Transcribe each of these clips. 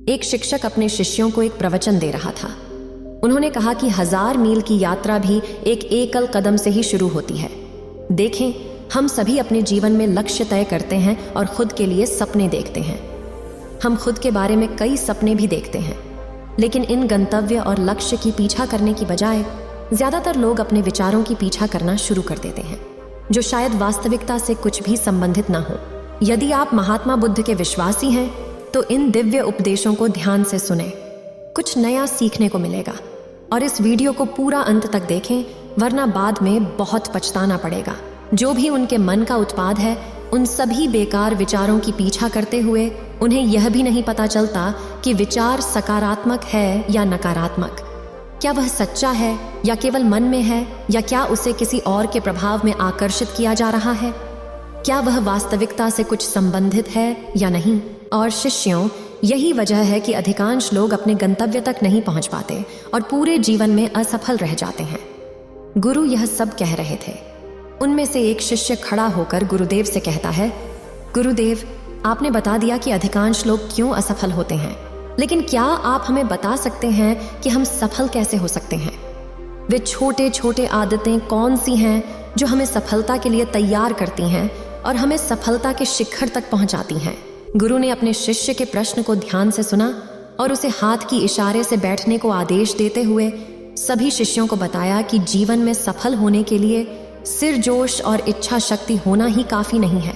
एक शिक्षक अपने शिष्यों को एक प्रवचन दे रहा था। उन्होंने कहा कि 1000 मील की यात्रा भी एक एकल कदम से ही शुरू होती है। देखें, हम सभी अपने जीवन में लक्ष्य तय करते हैं और खुद के लिए सपने देखते हैं। हम खुद के बारे में कई सपने भी देखते हैं, लेकिन इन गंतव्य और लक्ष्य की पीछा करने की बजाय ज्यादातर लोग अपने विचारों की पीछा करना शुरू कर देते हैं, जो शायद वास्तविकता से कुछ भी संबंधित ना हो। यदि आप महात्मा बुद्ध के विश्वासी हैं, तो इन दिव्य उपदेशों को ध्यान से सुनें। कुछ नया सीखने को मिलेगा। और इस वीडियो को पूरा अंत तक देखें, वरना बाद में बहुत पछताना पड़ेगा। जो भी उनके मन का उत्पाद है, उन सभी बेकार विचारों की पीछा करते हुए उन्हें यह भी नहीं पता चलता कि विचार सकारात्मक है या नकारात्मक, क्या वह सच्चा है या केवल मन में है, या क्या उसे किसी और के प्रभाव में आकर्षित किया जा रहा है, क्या वह वास्तविकता से कुछ संबंधित है या नहीं। और शिष्यों, यही वजह है कि अधिकांश लोग अपने गंतव्य तक नहीं पहुंच पाते और पूरे जीवन में असफल रह जाते हैं। गुरु यह सब कह रहे थे। उनमें से एक शिष्य खड़ा होकर गुरुदेव से कहता है, गुरुदेव, आपने बता दिया कि अधिकांश लोग क्यों असफल होते हैं, लेकिन क्या आप हमें बता सकते हैं कि हम सफल कैसे हो सकते हैं? वे छोटे छोटे आदतें कौन सी हैं जो हमें सफलता के लिए तैयार करती हैं और हमें सफलता के शिखर तक पहुंचाती हैं? गुरु ने अपने शिष्य के प्रश्न को ध्यान से सुना और उसे हाथ की इशारे से बैठने को आदेश देते हुए सभी शिष्यों को बताया कि जीवन में सफल होने के लिए सिरजोश और इच्छा शक्ति होना ही काफी नहीं है,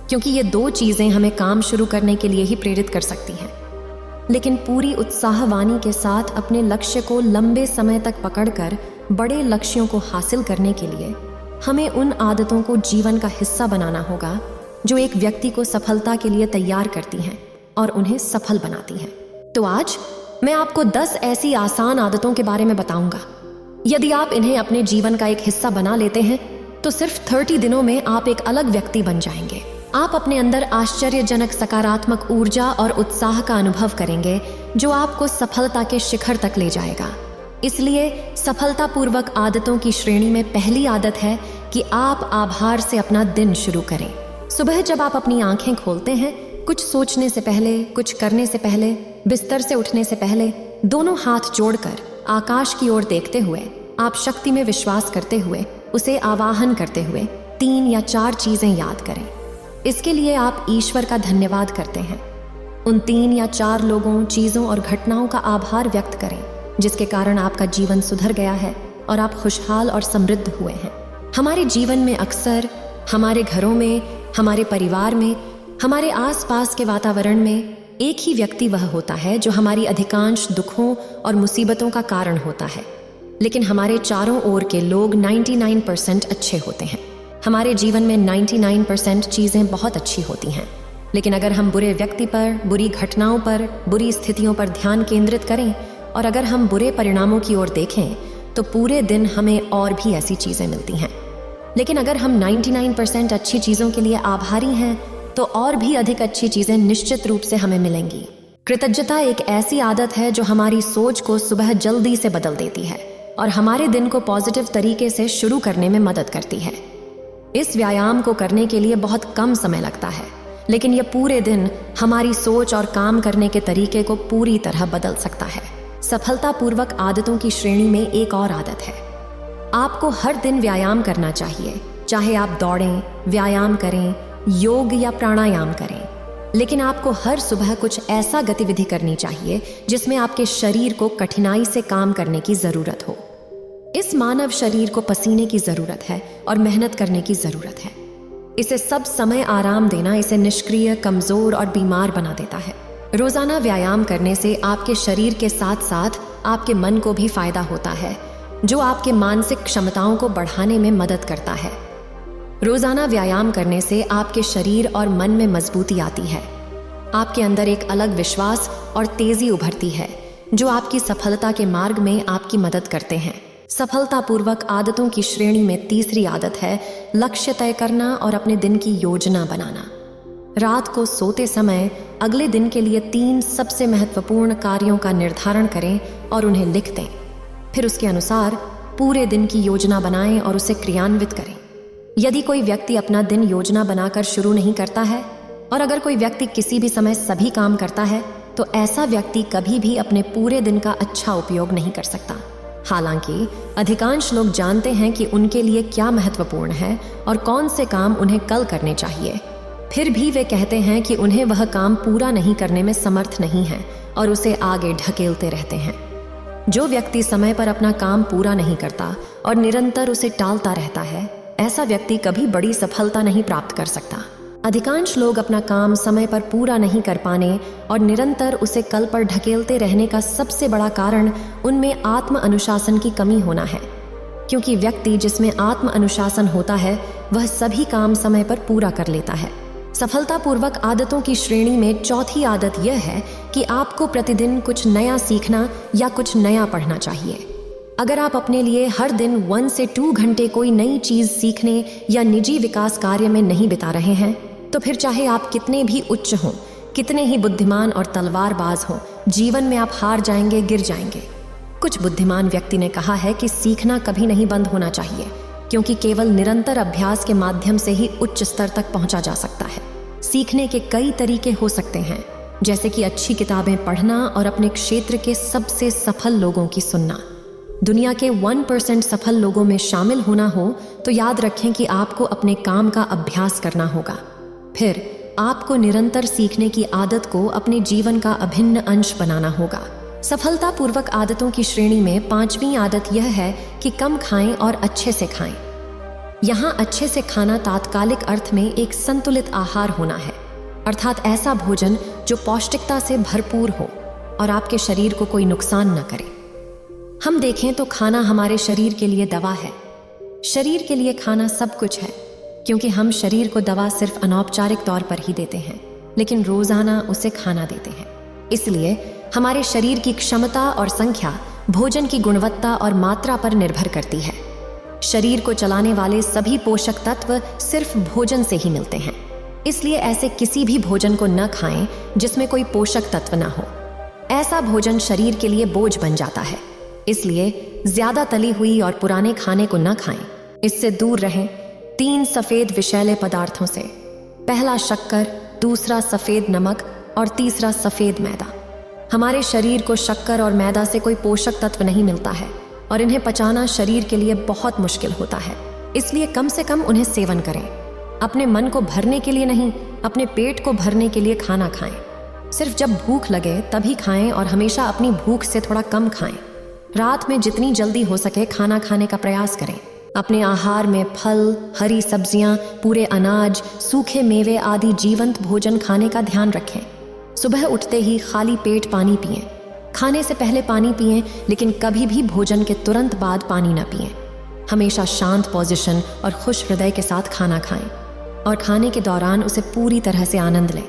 क्योंकि ये 2 चीजें हमें काम शुरू करने के लिए ही प्रेरित कर सकती हैं। लेकिन पूरी उत्साहवानी के साथ अपने लक्ष्य को लंबे समय तक पकड़कर बड़े लक्ष्यों को हासिल करने के लिए हमें उन आदतों को जीवन का हिस्सा बनाना होगा जो एक व्यक्ति को सफलता के लिए तैयार करती हैं और उन्हें सफल बनाती हैं। तो आज मैं आपको 10 ऐसी आसान आदतों के बारे में बताऊंगा। यदि आप इन्हें अपने जीवन का एक हिस्सा बना लेते हैं, तो सिर्फ 30 दिनों में आप एक अलग व्यक्ति बन जाएंगे। आप अपने अंदर आश्चर्यजनक सकारात्मक ऊर्जा और उत्साह का अनुभव करेंगे, जो आपको सफलता के शिखर तक ले जाएगा। इसलिए सफलतापूर्वक आदतों की श्रेणी में पहली आदत है कि आप आभार से अपना दिन शुरू करें। सुबह जब आप अपनी आंखें खोलते हैं, कुछ सोचने से पहले, कुछ करने से पहले, बिस्तर से उठने से पहले, दोनों हाथ जोड़कर आकाश की ओर देखते हुए, आप शक्ति में विश्वास करते हुए, उसे आवाहन करते हुए 3 या 4 चीजें याद करें। इसके लिए आप ईश्वर का धन्यवाद करते हैं। उन 3 या 4 लोगों, चीजों और घटनाओं का आभार व्यक्त करें जिसके कारण आपका जीवन सुधर गया है और आप खुशहाल और समृद्ध हुए हैं। हमारे जीवन में अक्सर हमारे घरों में, हमारे परिवार में, हमारे आसपास के वातावरण में एक ही व्यक्ति वह होता है जो हमारी अधिकांश दुखों और मुसीबतों का कारण होता है। लेकिन हमारे चारों ओर के लोग 99% अच्छे होते हैं। हमारे जीवन में 99% चीजें बहुत अच्छी होती हैं। लेकिन अगर हम बुरे व्यक्ति पर, बुरी घटनाओं पर, बुरी स्थितियों पर ध्यान केंद्रित करें और अगर हम बुरे परिणामों की ओर देखें, तो पूरे दिन हमें और भी ऐसी चीजें मिलती हैं। लेकिन अगर हम 99% अच्छी चीजों के लिए आभारी हैं, तो और भी अधिक अच्छी चीजें निश्चित रूप से हमें मिलेंगी। कृतज्ञता एक ऐसी आदत है जो हमारी सोच को सुबह जल्दी से बदल देती है और हमारे दिन को पॉजिटिव तरीके से शुरू करने में मदद करती है। इस व्यायाम को करने के लिए बहुत कम समय लगता है, लेकिन यह पूरे दिन हमारी सोच और काम करने के तरीके को पूरी तरह बदल सकता है। सफलतापूर्वक आदतों की श्रेणी में एक और आदत है। आपको हर दिन व्यायाम करना चाहिए, चाहे आप दौड़ें, व्यायाम करें, योग या प्राणायाम करें। लेकिन आपको हर सुबह कुछ ऐसा गतिविधि करनी चाहिए जिसमें आपके शरीर को कठिनाई से काम करने की जरूरत हो। इस मानव शरीर को पसीने की जरूरत है और मेहनत करने की जरूरत है। इसे सब समय आराम देना इसे निष्क्रिय, कमजोर और बीमार बना देता है। रोजाना व्यायाम करने से आपके शरीर के साथ साथ आपके मन को भी फायदा होता है, जो आपके मानसिक क्षमताओं को बढ़ाने में मदद करता है। रोजाना व्यायाम करने से आपके शरीर और मन में मजबूती आती है। आपके अंदर एक अलग विश्वास और तेजी उभरती है, जो आपकी सफलता के मार्ग में आपकी मदद करते हैं। सफलतापूर्वक आदतों की श्रेणी में तीसरी आदत है लक्ष्य तय करना और अपने दिन की योजना बनाना। रात को सोते समय अगले दिन के लिए 3 सबसे महत्वपूर्ण कार्यों का निर्धारण करें और उन्हें लिख दें। फिर उसके अनुसार पूरे दिन की योजना बनाएं और उसे क्रियान्वित करें। यदि कोई व्यक्ति अपना दिन योजना बनाकर शुरू नहीं करता है और अगर कोई व्यक्ति किसी भी समय सभी काम करता है, तो ऐसा व्यक्ति कभी भी अपने पूरे दिन का अच्छा उपयोग नहीं कर सकता। हालांकि अधिकांश लोग जानते हैं कि उनके लिए क्या महत्वपूर्ण है और कौन से काम उन्हें कल करने चाहिए, फिर भी वे कहते हैं कि उन्हें वह काम पूरा नहीं करने में समर्थ नहीं है और उसे आगे ढकेलते रहते हैं। जो व्यक्ति समय पर अपना काम पूरा नहीं करता और निरंतर उसे टालता रहता है, ऐसा व्यक्ति कभी बड़ी सफलता नहीं प्राप्त कर सकता। अधिकांश लोग अपना काम समय पर पूरा नहीं कर पाने और निरंतर उसे कल पर ढकेलते रहने का सबसे बड़ा कारण उनमें आत्म अनुशासन की कमी होना है, क्योंकि व्यक्ति जिसमें आत्म अनुशासन होता है वह सभी काम समय पर पूरा कर लेता है। सफलतापूर्वक आदतों की श्रेणी में चौथी आदत यह है कि आपको प्रतिदिन कुछ नया सीखना या कुछ नया पढ़ना चाहिए। अगर आप अपने लिए हर दिन 1 से 2 घंटे कोई नई चीज सीखने या निजी विकास कार्य में नहीं बिता रहे हैं, तो फिर चाहे आप कितने भी उच्च हों, कितने ही बुद्धिमान और तलवारबाज हों, जीवन में आप हार जाएंगे, गिर जाएंगे। कुछ बुद्धिमान व्यक्ति ने कहा है कि सीखना कभी नहीं बंद होना चाहिए, क्योंकि केवल निरंतर अभ्यास के माध्यम से ही उच्च स्तर तक पहुंचा जा सकता है। सीखने के कई तरीके हो सकते हैं, जैसे कि अच्छी किताबें पढ़ना और अपने क्षेत्र के सबसे सफल लोगों की सुनना। दुनिया के 1% सफल लोगों में शामिल होना हो तो याद रखें कि आपको अपने काम का अभ्यास करना होगा। फिर आपको निरंतर सीखने की आदत को अपने जीवन का अभिन्न अंश बनाना होगा। सफलतापूर्वक आदतों की श्रेणी में 5वीं आदत यह है कि कम खाएं और अच्छे से खाएं। यहाँ अच्छे से खाना तात्कालिक अर्थ में एक संतुलित आहार होना है, अर्थात ऐसा भोजन जो पौष्टिकता से भरपूर हो और आपके शरीर को कोई नुकसान न करे। हम देखें तो खाना हमारे शरीर के लिए दवा है। शरीर के लिए खाना सब कुछ है, क्योंकि हम शरीर को दवा सिर्फ अनौपचारिक तौर पर ही देते हैं, लेकिन रोजाना उसे खाना देते हैं। इसलिए हमारे शरीर की क्षमता और संख्या भोजन की गुणवत्ता और मात्रा पर निर्भर करती है। शरीर को चलाने वाले सभी पोषक तत्व सिर्फ भोजन से ही मिलते हैं। इसलिए ऐसे किसी भी भोजन को न खाएं जिसमें कोई पोषक तत्व न हो। ऐसा भोजन शरीर के लिए बोझ बन जाता है। इसलिए ज्यादा तली हुई और पुराने खाने को न खाएं। इससे दूर रहें 3 सफेद विषैले पदार्थों से। पहला शक्कर, दूसरा सफेद नमक और तीसरा सफेद मैदा। हमारे शरीर को शक्कर और मैदा से कोई पोषक तत्व नहीं मिलता है और इन्हें पचाना शरीर के लिए बहुत मुश्किल होता है। इसलिए कम से कम उन्हें सेवन करें। अपने मन को भरने के लिए नहीं, अपने पेट को भरने के लिए खाना खाएं। सिर्फ जब भूख लगे तभी खाएं और हमेशा अपनी भूख से थोड़ा कम खाएं। रात में जितनी जल्दी हो सके खाना खाने का प्रयास करें। अपने आहार में फल, हरी सब्जियां, पूरे अनाज, सूखे मेवे आदि जीवंत भोजन खाने का ध्यान रखें। सुबह उठते ही खाली पेट पानी पिएं। खाने से पहले पानी पिएं, लेकिन कभी भी भोजन के तुरंत बाद पानी न पिएं। हमेशा शांत पोजीशन और खुश हृदय के साथ खाना खाएं और खाने के दौरान उसे पूरी तरह से आनंद लें।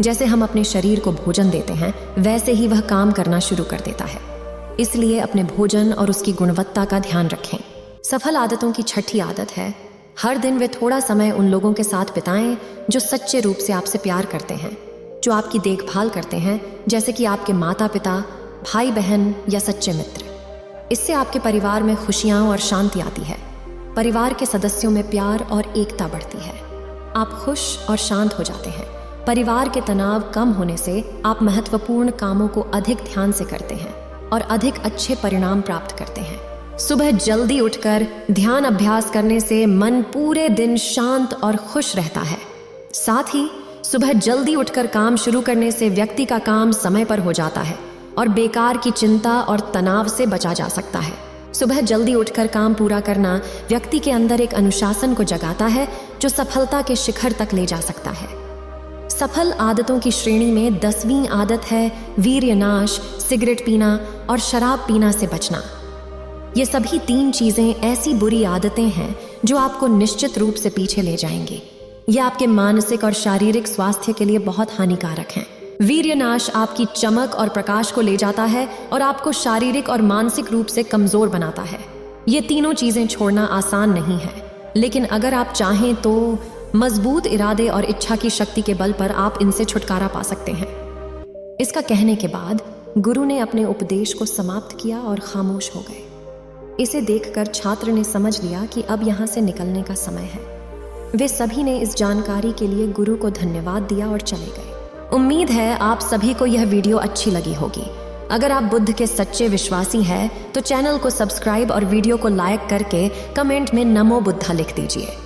जैसे हम अपने शरीर को भोजन देते हैं, वैसे ही वह काम करना शुरू कर देता है। इसलिए अपने भोजन और उसकी गुणवत्ता का ध्यान रखें। सफल आदतों की 6ठी आदत है, हर दिन वे थोड़ा समय उन लोगों के साथ बिताएं जो सच्चे रूप से आपसे प्यार करते हैं, जो आपकी देखभाल करते हैं, जैसे कि आपके माता पिता, भाई बहन या सच्चे मित्र। इससे आपके परिवार में खुशियां और शांति आती है। परिवार के सदस्यों में प्यार और एकता बढ़ती है। आप खुश और शांत हो जाते हैं। परिवार के तनाव कम होने से आप महत्वपूर्ण कामों को अधिक ध्यान से करते हैं और अधिक अच्छे परिणाम प्राप्त करते हैं। सुबह जल्दी उठकर ध्यान अभ्यास करने से मन पूरे दिन शांत और खुश रहता है। साथ ही सुबह जल्दी उठकर काम शुरू करने से व्यक्ति का काम समय पर हो जाता है और बेकार की चिंता और तनाव से बचा जा सकता है। सुबह जल्दी उठकर काम पूरा करना व्यक्ति के अंदर एक अनुशासन को जगाता है जो सफलता के शिखर तक ले जा सकता है। सफल आदतों की श्रेणी में 10वीं आदत है वीर्यनाश, सिगरेट पीना और शराब पीना से बचना। ये सभी 3 चीजें ऐसी बुरी आदतें हैं जो आपको निश्चित रूप से पीछे ले जाएंगी। ये आपके मानसिक और शारीरिक स्वास्थ्य के लिए बहुत हानिकारक हैं। वीर्यनाश आपकी चमक और प्रकाश को ले जाता है और आपको शारीरिक और मानसिक रूप से कमजोर बनाता है। ये तीनों चीजें छोड़ना आसान नहीं है, लेकिन अगर आप चाहें तो मजबूत इरादे और इच्छा की शक्ति के बल पर आप इनसे छुटकारा पा सकते हैं। इसका कहने के बाद गुरु ने अपने उपदेश को समाप्त किया और खामोश हो गए। इसे देखकर छात्र ने समझ लिया कि अब यहाँ से निकलने का समय है। वे सभी ने इस जानकारी के लिए गुरु को धन्यवाद दिया और चले गए। उम्मीद है आप सभी को यह वीडियो अच्छी लगी होगी। अगर आप बुद्ध के सच्चे विश्वासी हैं तो चैनल को सब्सक्राइब और वीडियो को लाइक करके कमेंट में नमो बुद्धा लिख दीजिए।